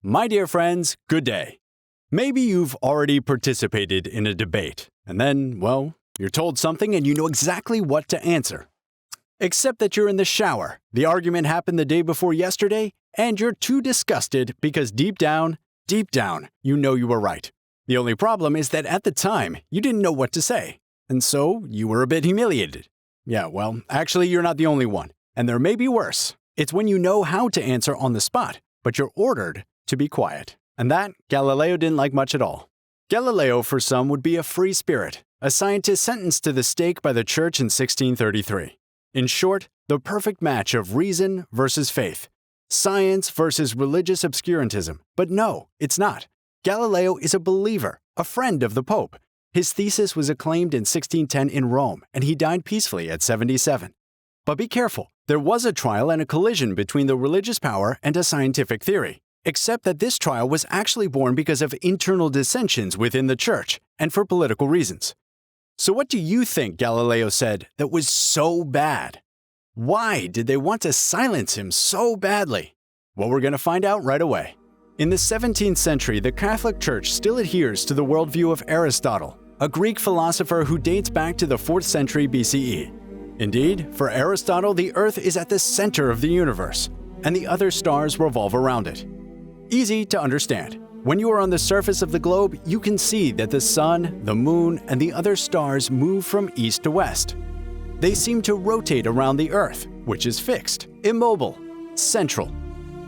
My dear friends, good day. Maybe you've already participated in a debate, and then, well, you're told something and you know exactly what to answer. Except that you're in the shower, the argument happened the day before yesterday, and you're too disgusted because deep down, you know you were right. The only problem is that at the time, you didn't know what to say, and so you were a bit humiliated. Yeah, well, actually, you're not the only one, and there may be worse. It's when you know how to answer on the spot, but you're ordered to be quiet. And that, Galileo didn't like much at all. Galileo, for some, would be a free spirit, a scientist sentenced to the stake by the church in 1633. In short, the perfect match of reason versus faith, science versus religious obscurantism. But no, it's not. Galileo is a believer, a friend of the Pope. His thesis was acclaimed in 1610 in Rome, and he died peacefully at 77. But be careful, there was a trial and a collision between the religious power and a scientific theory, except that this trial was actually born because of internal dissensions within the church and for political reasons. So what do you think Galileo said that was so bad? Why did they want to silence him so badly? Well, we're going to find out right away. In the 17th century, the Catholic Church still adheres to the worldview of Aristotle, a Greek philosopher who dates back to the 4th century BCE. Indeed, for Aristotle, the Earth is at the center of the universe, and the other stars revolve around it. Easy to understand. When you are on the surface of the globe, you can see that the sun, the moon, and the other stars move from east to west. They seem to rotate around the Earth, which is fixed, immobile, central.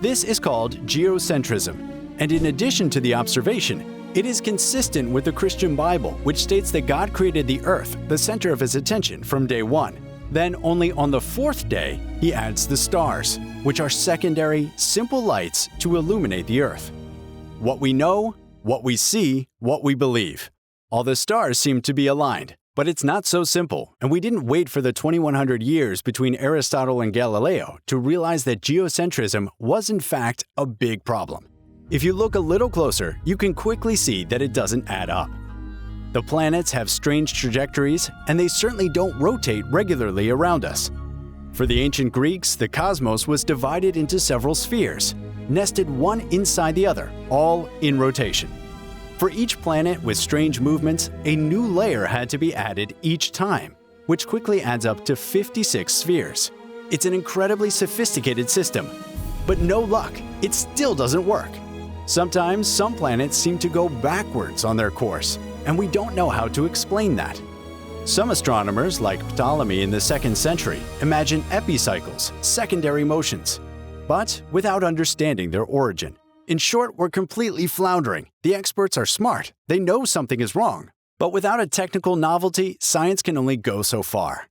This is called geocentrism, and in addition to the observation, it is consistent with the Christian Bible, which states that God created the Earth, the center of his attention, from day one. Then only on the fourth day, he adds the stars, which are secondary, simple lights to illuminate the Earth. What we know, what we see, what we believe. All the stars seem to be aligned, but it's not so simple, and we didn't wait for the 2100 years between Aristotle and Galileo to realize that geocentrism was in fact a big problem. If you look a little closer, you can quickly see that it doesn't add up. The planets have strange trajectories, and they certainly don't rotate regularly around us. For the ancient Greeks, the cosmos was divided into several spheres, nested one inside the other, all in rotation. For each planet with strange movements, a new layer had to be added each time, which quickly adds up to 56 spheres. It's an incredibly sophisticated system. But no luck, it still doesn't work. Sometimes some planets seem to go backwards on their course, and we don't know how to explain that. Some astronomers, like Ptolemy in the 2nd century, imagine epicycles, secondary motions, but without understanding their origin. In short, we're completely floundering. The experts are smart. They know something is wrong. But without a technical novelty, science can only go so far.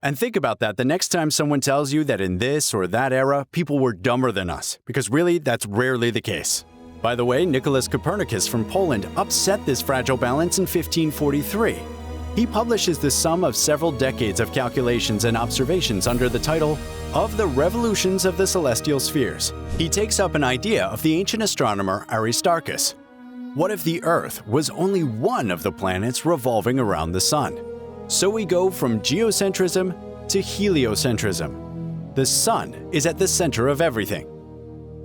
And think about that the next time someone tells you that in this or that era, people were dumber than us, because really, that's rarely the case. By the way, Nicholas Copernicus from Poland upset this fragile balance in 1543. He publishes the sum of several decades of calculations and observations under the title Of the Revolutions of the Celestial Spheres. He takes up an idea of the ancient astronomer Aristarchus. What if the Earth was only one of the planets revolving around the Sun? So we go from geocentrism to heliocentrism. The Sun is at the center of everything.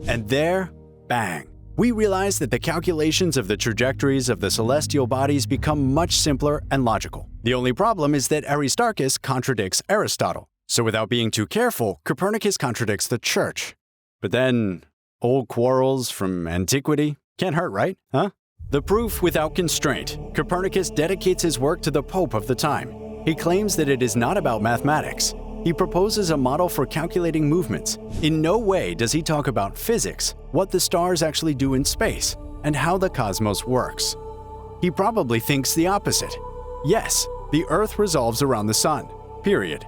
And there, bang! We realize that the calculations of the trajectories of the celestial bodies become much simpler and logical. The only problem is that Aristarchus contradicts Aristotle. So without being too careful, Copernicus contradicts the church. But then, old quarrels from antiquity can't hurt, right? Huh? The proof without constraint. Copernicus dedicates his work to the Pope of the time. He claims that it is not about mathematics. He proposes a model for calculating movements. In no way does he talk about physics, what the stars actually do in space, and how the cosmos works. He probably thinks the opposite. Yes, the Earth revolves around the Sun, period.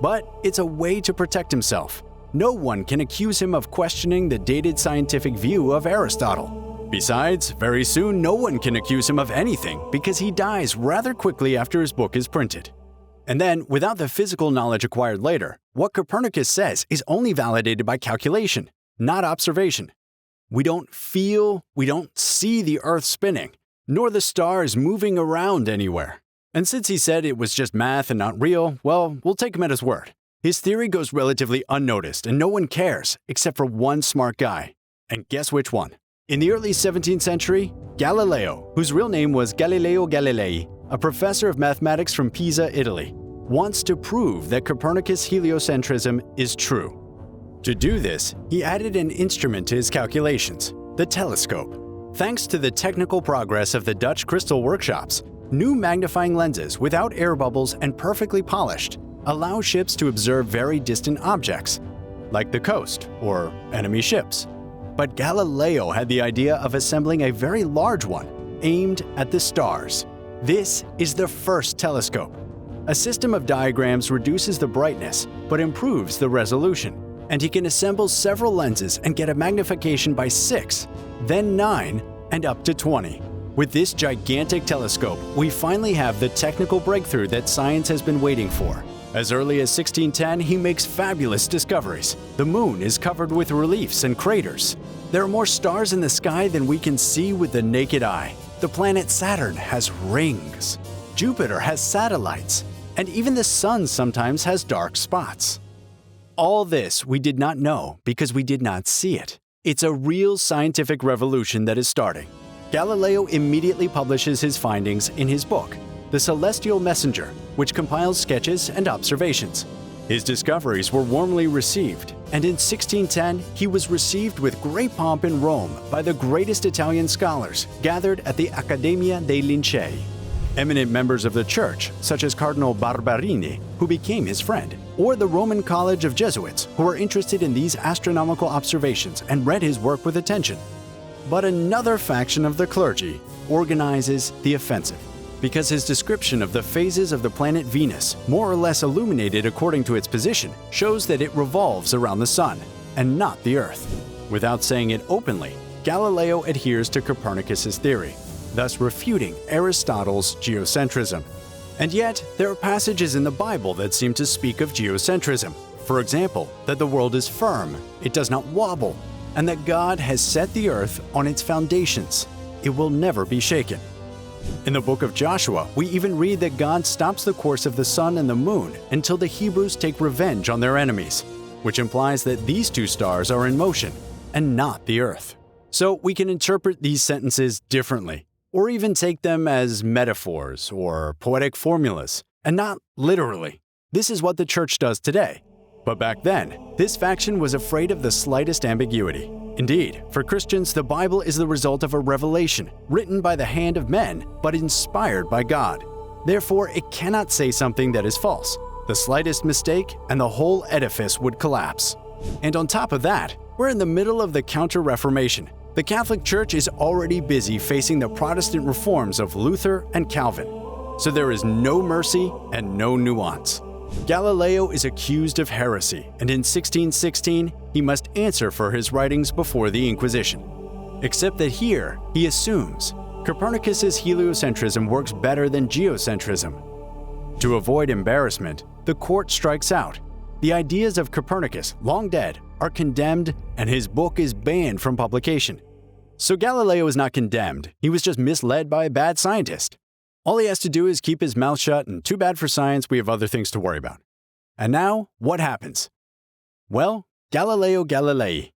But it's a way to protect himself. No one can accuse him of questioning the dated scientific view of Aristotle. Besides, very soon no one can accuse him of anything because he dies rather quickly after his book is printed. And then, without the physical knowledge acquired later, what Copernicus says is only validated by calculation, not observation. We don't feel, we don't see the Earth spinning, nor the stars moving around anywhere. And since he said it was just math and not real, well, we'll take him at his word. His theory goes relatively unnoticed and no one cares except for one smart guy. And guess which one? In the early 17th century, Galileo, whose real name was Galileo Galilei, a professor of mathematics from Pisa, Italy, wants to prove that Copernicus' heliocentrism is true. To do this, he added an instrument to his calculations, the telescope. Thanks to the technical progress of the Dutch crystal workshops, new magnifying lenses without air bubbles and perfectly polished allow ships to observe very distant objects, like the coast or enemy ships. But Galileo had the idea of assembling a very large one, aimed at the stars. This is the first telescope. A system of diagrams reduces the brightness but improves the resolution, and he can assemble several lenses and get a magnification by 6, then 9, and up to 20. With this gigantic telescope, we finally have the technical breakthrough that science has been waiting for. As early as 1610, he makes fabulous discoveries. The moon is covered with reliefs and craters. There are more stars in the sky than we can see with the naked eye. The planet Saturn has rings. Jupiter has satellites. And even the sun sometimes has dark spots. All this we did not know because we did not see it. It's a real scientific revolution that is starting. Galileo immediately publishes his findings in his book, The Celestial Messenger, which compiles sketches and observations. His discoveries were warmly received, and in 1610 he was received with great pomp in Rome by the greatest Italian scholars gathered at the Accademia dei Lincei. Eminent members of the church, such as Cardinal Barberini, who became his friend, or the Roman College of Jesuits, who were interested in these astronomical observations and read his work with attention. But another faction of the clergy organizes the offensive, because his description of the phases of the planet Venus, more or less illuminated according to its position, shows that it revolves around the sun, and not the Earth. Without saying it openly, Galileo adheres to Copernicus' theory, thus refuting Aristotle's geocentrism. And yet, there are passages in the Bible that seem to speak of geocentrism. For example, that the world is firm, it does not wobble, and that God has set the earth on its foundations. It will never be shaken. In the book of Joshua, we even read that God stops the course of the sun and the moon until the Hebrews take revenge on their enemies, which implies that these two stars are in motion and not the earth. So we can interpret these sentences differently, or even take them as metaphors or poetic formulas, and not literally. This is what the church does today. But back then, this faction was afraid of the slightest ambiguity. Indeed, for Christians, the Bible is the result of a revelation, written by the hand of men, but inspired by God. Therefore, it cannot say something that is false. The slightest mistake, and the whole edifice would collapse. And on top of that, we're in the middle of the Counter-Reformation. The Catholic Church is already busy facing the Protestant reforms of Luther and Calvin. So there is no mercy and no nuance. Galileo is accused of heresy, and in 1616, he must answer for his writings before the Inquisition. Except that here, he assumes Copernicus' heliocentrism works better than geocentrism. To avoid embarrassment, the court strikes out. The ideas of Copernicus, long dead, are condemned, and his book is banned from publication. So Galileo is not condemned, he was just misled by a bad scientist. All he has to do is keep his mouth shut, and too bad for science, we have other things to worry about. And now, what happens? Well, Galileo Galilei.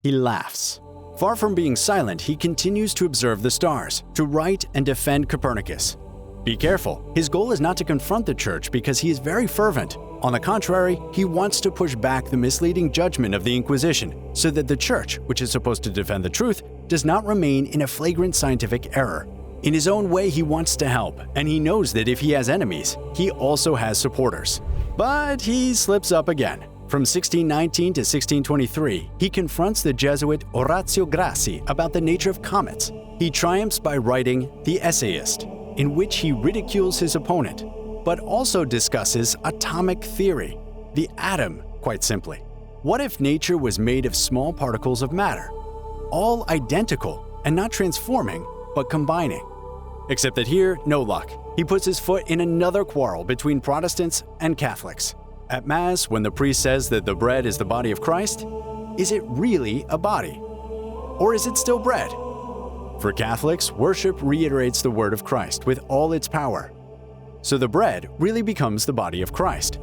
He laughs. Far from being silent, he continues to observe the stars, to write and defend Copernicus. Be careful, his goal is not to confront the church because he is very fervent. On the contrary, he wants to push back the misleading judgment of the Inquisition so that the church, which is supposed to defend the truth, does not remain in a flagrant scientific error. In his own way, he wants to help, and he knows that if he has enemies, he also has supporters. But he slips up again. From 1619 to 1623, he confronts the Jesuit Orazio Grassi about the nature of comets. He triumphs by writing The Essayist, in which he ridicules his opponent, but also discusses atomic theory, the atom, quite simply. What if nature was made of small particles of matter, all identical and not transforming, but combining? Except that here, no luck. He puts his foot in another quarrel between Protestants and Catholics. At Mass, when the priest says that the bread is the body of Christ, is it really a body? Or is it still bread? For Catholics, worship reiterates the word of Christ with all its power. So the bread really becomes the body of Christ.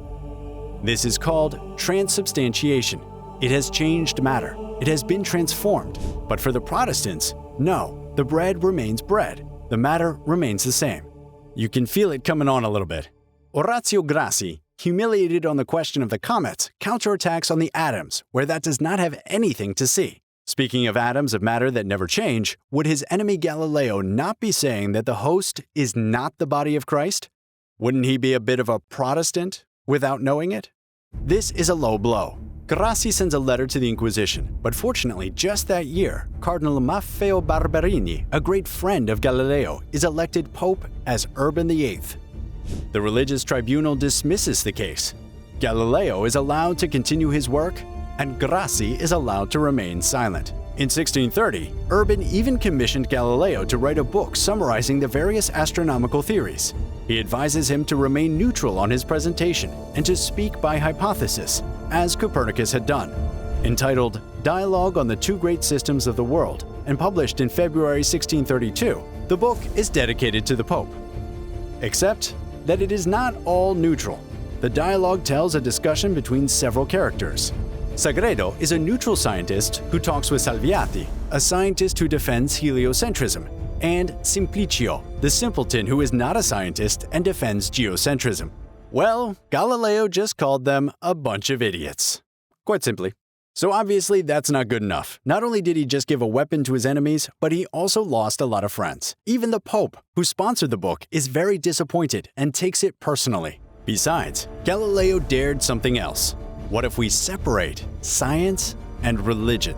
This is called transubstantiation. It has changed matter. it has been transformed. But for the Protestants, no, the bread remains bread. The matter remains the same. You can feel it coming on a little bit. Orazio Grassi, humiliated on the question of the comets, counterattacks on the atoms, where that does not have anything to see. Speaking of atoms of matter that never change, would his enemy Galileo not be saying that the host is not the body of Christ? Wouldn't he be a bit of a Protestant without knowing it? This is a low blow. Grassi sends a letter to the Inquisition, but fortunately just that year, Cardinal Maffeo Barberini, a great friend of Galileo, is elected Pope as Urban VIII. The religious tribunal dismisses the case. Galileo is allowed to continue his work, and Grassi is allowed to remain silent. In 1630, Urban even commissioned Galileo to write a book summarizing the various astronomical theories. He advises him to remain neutral on his presentation and to speak by hypothesis, as Copernicus had done. Entitled Dialogue on the Two Great Systems of the World and published in February 1632, the book is dedicated to the Pope. Except that it is not all neutral. The dialogue tells a discussion between several characters. Sagredo is a neutral scientist who talks with Salviati, a scientist who defends heliocentrism, and Simplicio, the simpleton who is not a scientist and defends geocentrism. Well, Galileo just called them a bunch of idiots. Quite simply. So obviously that's not good enough. Not only did he just give a weapon to his enemies, but he also lost a lot of friends. Even the Pope, who sponsored the book, is very disappointed and takes it personally. Besides, Galileo dared something else. What if we separate science and religion?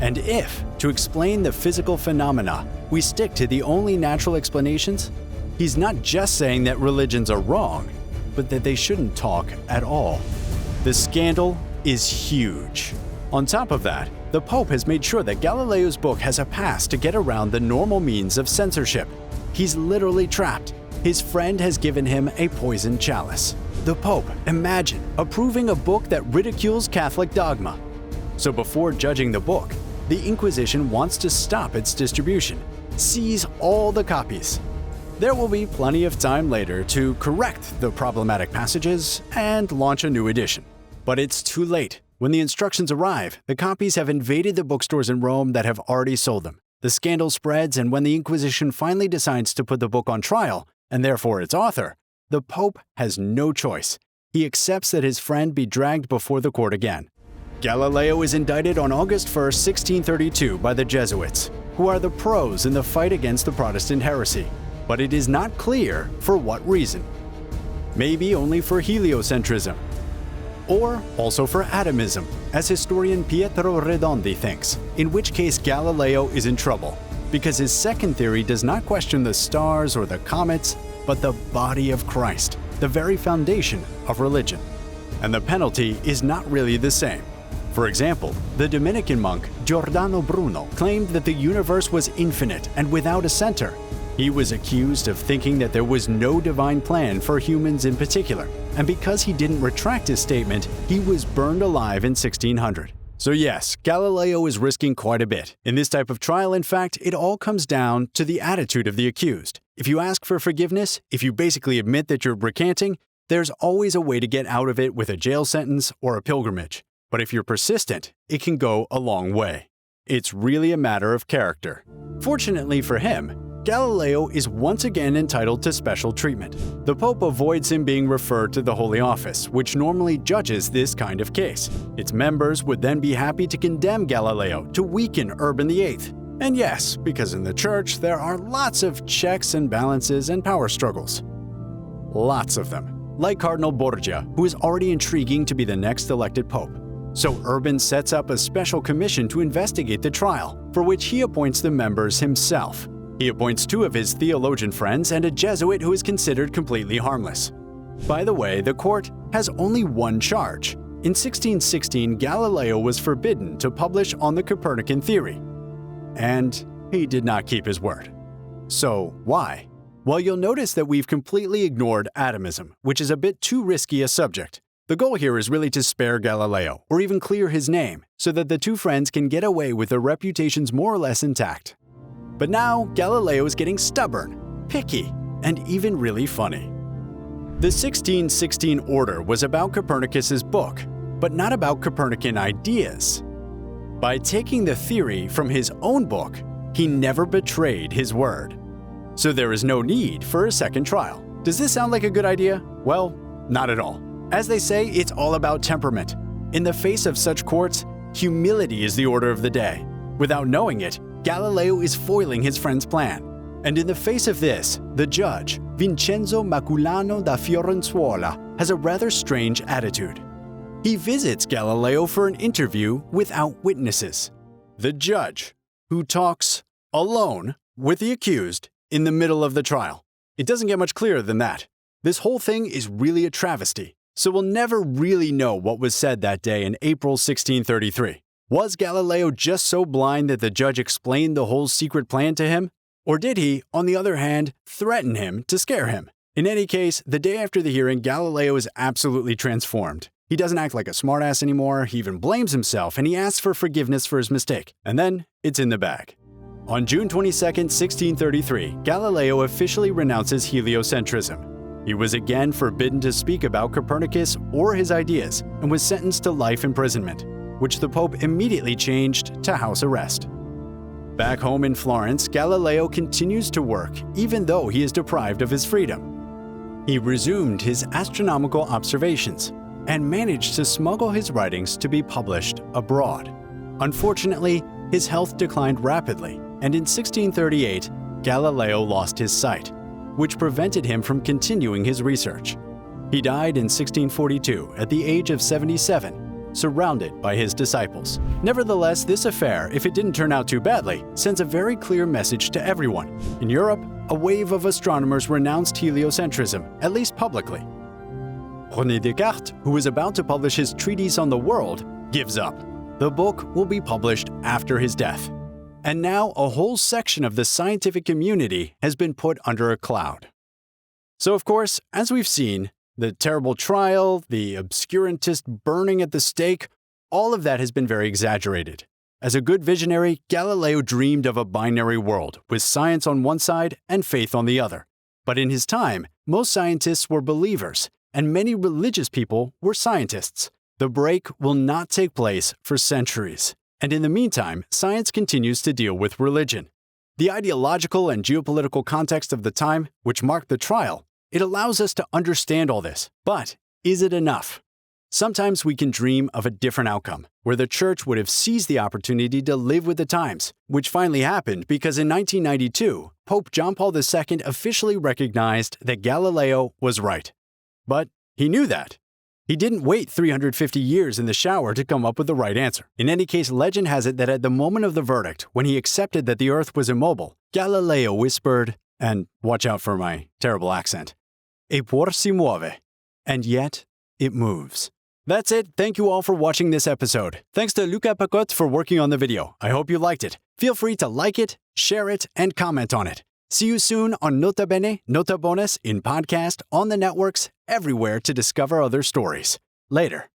And if, to explain the physical phenomena, we stick to the only natural explanations? He's not just saying that religions are wrong, but that they shouldn't talk at all. The scandal is huge. On top of that, the Pope has made sure that Galileo's book has a pass to get around the normal means of censorship. He's literally trapped. His friend has given him a poisoned chalice. The Pope, imagine, approving a book that ridicules Catholic dogma. So before judging the book, the Inquisition wants to stop its distribution, seize all the copies. There will be plenty of time later to correct the problematic passages and launch a new edition. But it's too late. When the instructions arrive, the copies have invaded the bookstores in Rome that have already sold them. The scandal spreads, and when the Inquisition finally decides to put the book on trial, and therefore its author, the Pope has no choice. He accepts that his friend be dragged before the court again. Galileo is indicted on August 1, 1632 by the Jesuits, who are the pros in the fight against the Protestant heresy. But it is not clear for what reason. Maybe only for heliocentrism, or also for atomism, as historian Pietro Redondi thinks, in which case Galileo is in trouble, because his second theory does not question the stars or the comets, but the body of Christ, the very foundation of religion. And the penalty is not really the same. For example, the Dominican monk Giordano Bruno claimed that the universe was infinite and without a center. He was accused of thinking that there was no divine plan for humans in particular, and because he didn't retract his statement, he was burned alive in 1600. So yes, Galileo is risking quite a bit. In this type of trial, in fact, it all comes down to the attitude of the accused. If you ask for forgiveness, if you basically admit that you're recanting, there's always a way to get out of it with a jail sentence or a pilgrimage. But if you're persistent, it can go a long way. It's really a matter of character. Fortunately for him, Galileo is once again entitled to special treatment. The Pope avoids him being referred to the Holy Office, which normally judges this kind of case. Its members would then be happy to condemn Galileo to weaken Urban VIII. And yes, because in the Church there are lots of checks and balances and power struggles. Lots of them. Like Cardinal Borgia, who is already intriguing to be the next elected Pope. So Urban sets up a special commission to investigate the trial, for which he appoints the members himself. He appoints 2 of his theologian friends and a Jesuit who is considered completely harmless. By the way, the court has only one charge. In 1616, Galileo was forbidden to publish on the Copernican theory. And he did not keep his word. So why? Well, you'll notice that we've completely ignored atomism, which is a bit too risky a subject. The goal here is really to spare Galileo, or even clear his name, so that the 2 friends can get away with their reputations more or less intact. But now, Galileo is getting stubborn, picky, and even really funny. The 1616 order was about Copernicus's book, but not about Copernican ideas. By taking the theory from his own book, he never betrayed his word. So there is no need for a second trial. Does this sound like a good idea? Well, not at all. As they say, it's all about temperament. In the face of such courts, humility is the order of the day. Without knowing it, Galileo is foiling his friend's plan. And in the face of this, the judge, Vincenzo Maculano da Fiorenzuola, has a rather strange attitude. He visits Galileo for an interview without witnesses. The judge, who talks alone with the accused in the middle of the trial. It doesn't get much clearer than that. This whole thing is really a travesty, so we'll never really know what was said that day in April 1633. Was Galileo just so blind that the judge explained the whole secret plan to him? Or did he, on the other hand, threaten him to scare him? In any case, the day after the hearing, Galileo is absolutely transformed. He doesn't act like a smartass anymore, he even blames himself, and he asks for forgiveness for his mistake. And then, it's in the bag. On June 22, 1633, Galileo officially renounces heliocentrism. He was again forbidden to speak about Copernicus or his ideas, and was sentenced to life imprisonment, which the Pope immediately changed to house arrest. Back home in Florence, Galileo continues to work even though he is deprived of his freedom. He resumed his astronomical observations and managed to smuggle his writings to be published abroad. Unfortunately, his health declined rapidly, and in 1638, Galileo lost his sight, which prevented him from continuing his research. He died in 1642 at the age of 77, surrounded by his disciples. Nevertheless, this affair, if it didn't turn out too badly, sends a very clear message to everyone. In Europe, a wave of astronomers renounced heliocentrism, at least publicly. René Descartes, who was about to publish his treatise on the world, gives up. The book will be published after his death. And now a whole section of the scientific community has been put under a cloud. So of course, as we've seen, the terrible trial, the obscurantist burning at the stake, all of that has been very exaggerated. As a good visionary, Galileo dreamed of a binary world, with science on one side and faith on the other. But in his time, most scientists were believers, and many religious people were scientists. The break will not take place for centuries. And in the meantime, science continues to deal with religion. The ideological and geopolitical context of the time, which marked the trial, it allows us to understand all this. But is it enough? Sometimes we can dream of a different outcome, where the church would have seized the opportunity to live with the times, which finally happened because in 1992, Pope John Paul II officially recognized that Galileo was right. But he knew that. He didn't wait 350 years in the shower to come up with the right answer. In any case, legend has it that at the moment of the verdict, when he accepted that the Earth was immobile, Galileo whispered, and watch out for my terrible accent, "Eppur si muove," and yet it moves. That's it. Thank you all for watching this episode. Thanks to Luca Pacotte for working on the video. I hope you liked it. Feel free to like it, share it, and comment on it. See you soon on Nota Bene, Nota Bonus, in podcast, on the networks, everywhere to discover other stories. Later.